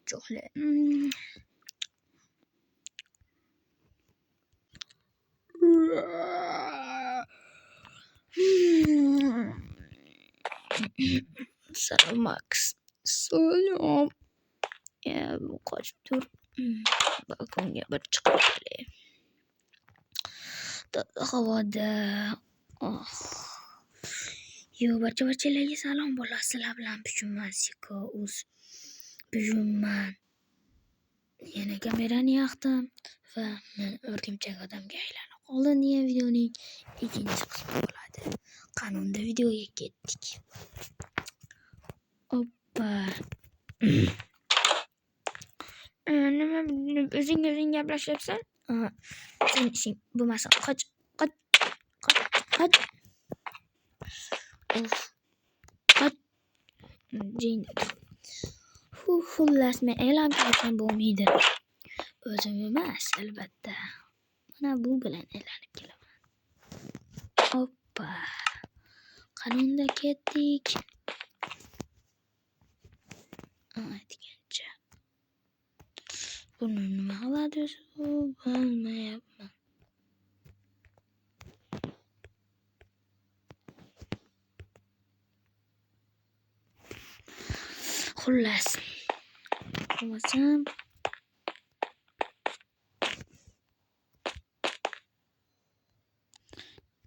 Chocolate. Salam Max. Salam. Ya bu kaçtır. Balkonga bir chiqib kelay. Havoda. Yo, barcha-barchalarga salom bo'ladi. Sizlar bilan bugunman Siko o'z bugunman. Yana kamerani yoqdim va men o'rgimchak odamga aylanib qoldim degan videoning ikkinchi qismi bo'ladi. Qanunda videoga ketdik. Oppa. Nima o'zing gaplashyapsan? Sen ishing bo'lmasa qoch. Xullas men e'lon qilsam bo'lmaydi. O'zim emas, albatta. Mana bu bilan e'lanib kelaman. Oppa. Qanunda ketdik. Aytgancha. Buni nima qiladi o'zi? Bilmayapman. Xullas. Qo'ymasam.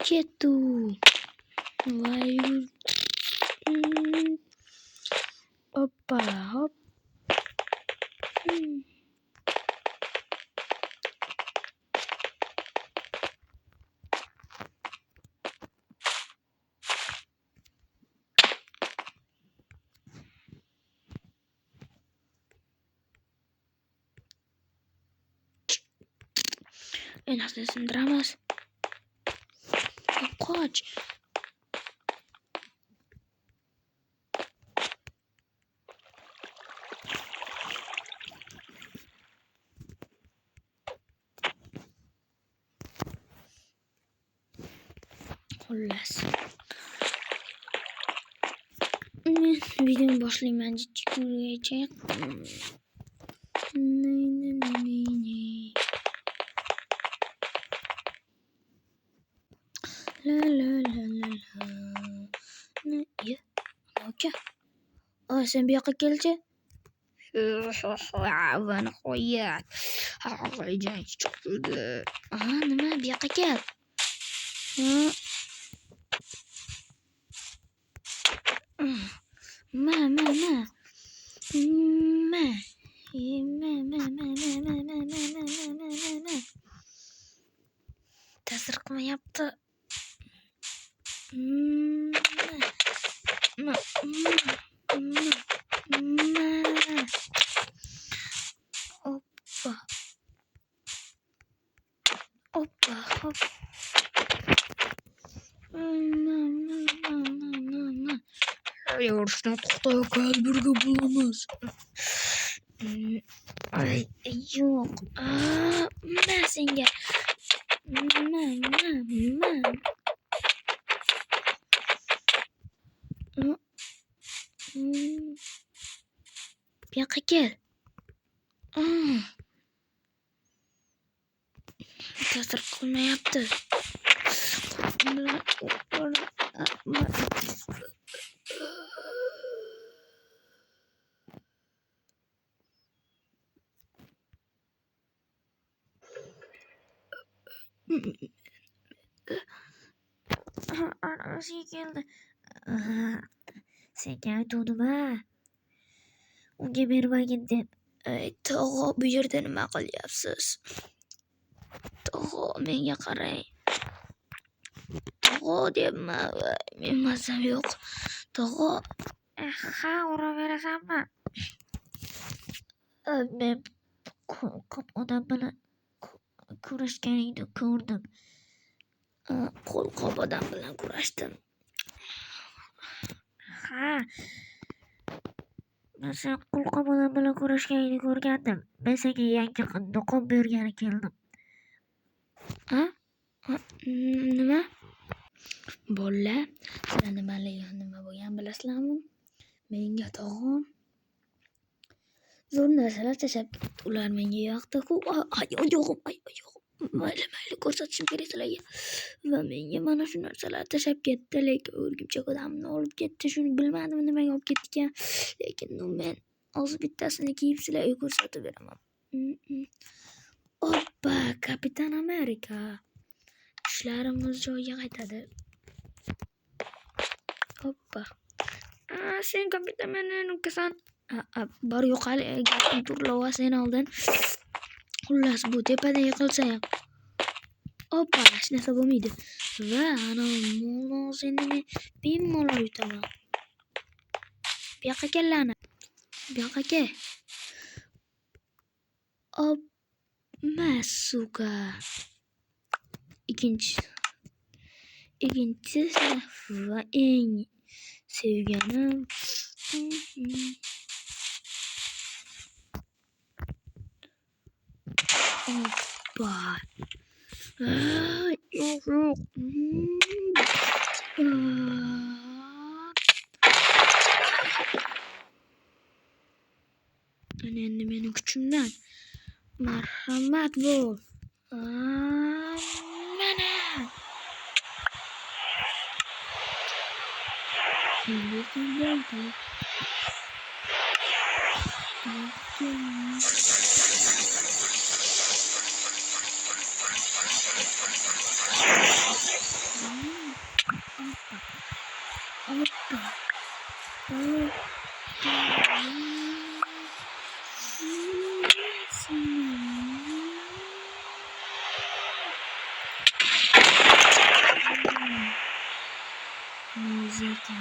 Kettu. Voy. Oppa, hop. Enaste sindiramiz. Qoch. Xullas. Men videoni boshlayman jichkugacha. Oka. Sen bu yoqqa kelchi. Bani qo'yat. Jang chiqdi. Nima bu yoqqa kel. Ma. Ta'sir qilmayapti. Oppa, hop. Yo'qdan to'xtay qol birga bo'lamiz. Yo'q. Men senga. Bu yoqqa kel. Ta'sir qilmayapti. Anasi keldi. Senga aytuvdim-a. Unga bermagin deb. Tog'o, bu yerda nima qilyapsiz? Tog'o, menga qarang. Tog'o deyapman. Men mazam yo'q. Tog'o. Ha, uraverasanmi? Men ko'p odam bilan kurashganingni ko'rdim. Qo'lqop odam bilan kurashdim. Ha. Men sen qo'lqop odam bilan kurashganingni ko'rgandim. Men senga yangi do'qon bergani keldim. Nima? Bolla, sizlar nima bo'lgan bilasizlarmi? Menga tog'am zo'r narsalar tashlab ketdi. Ular menga yoqdi-ku. Oyog'im. Mayli ko'rsatishim kerak sizlarga. Va menga mana shu narsalar tashlab ketdi, lekin o'rgimchak odamni olib ketdi. Shuni bilmadim nimaga olib ketdi ekan. Lekin men hozir bittasini kiyib sizlarga ko'rsatib beraman. Oppa, Kapitan Amerika. Ishlarimiz joyiga qaytadi. Oppa. Sen Kapitan Amerikasan. Bor yo'qali gapni turlova sen oldin. Xullas bu tepada yiqilsa ham. Oppa, hech narsa bo'lmaydi. Va ana molozini men bemalol yutaman. Bu yoqqa kellarni. Bu yoqqa kel. Suka. Ikkinchisi va eng sevganim oppa. Yo'q. Endi mening kuchimdan marhamat bo'l. Mana. Muzika.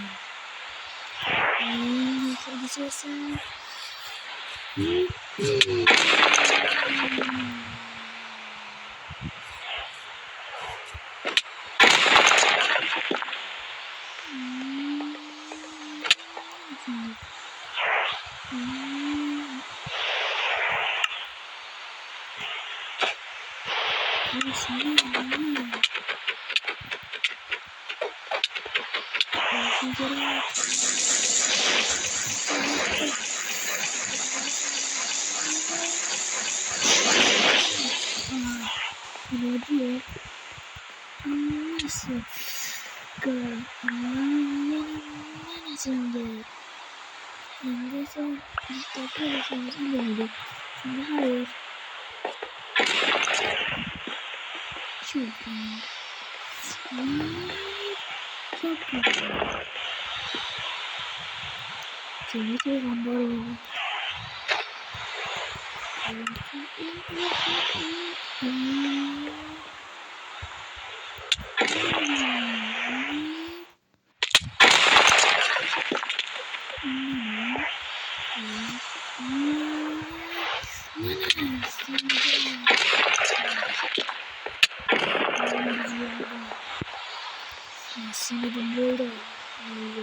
Seni de böyle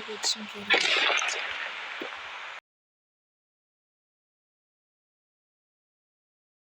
geçim gerekiyor.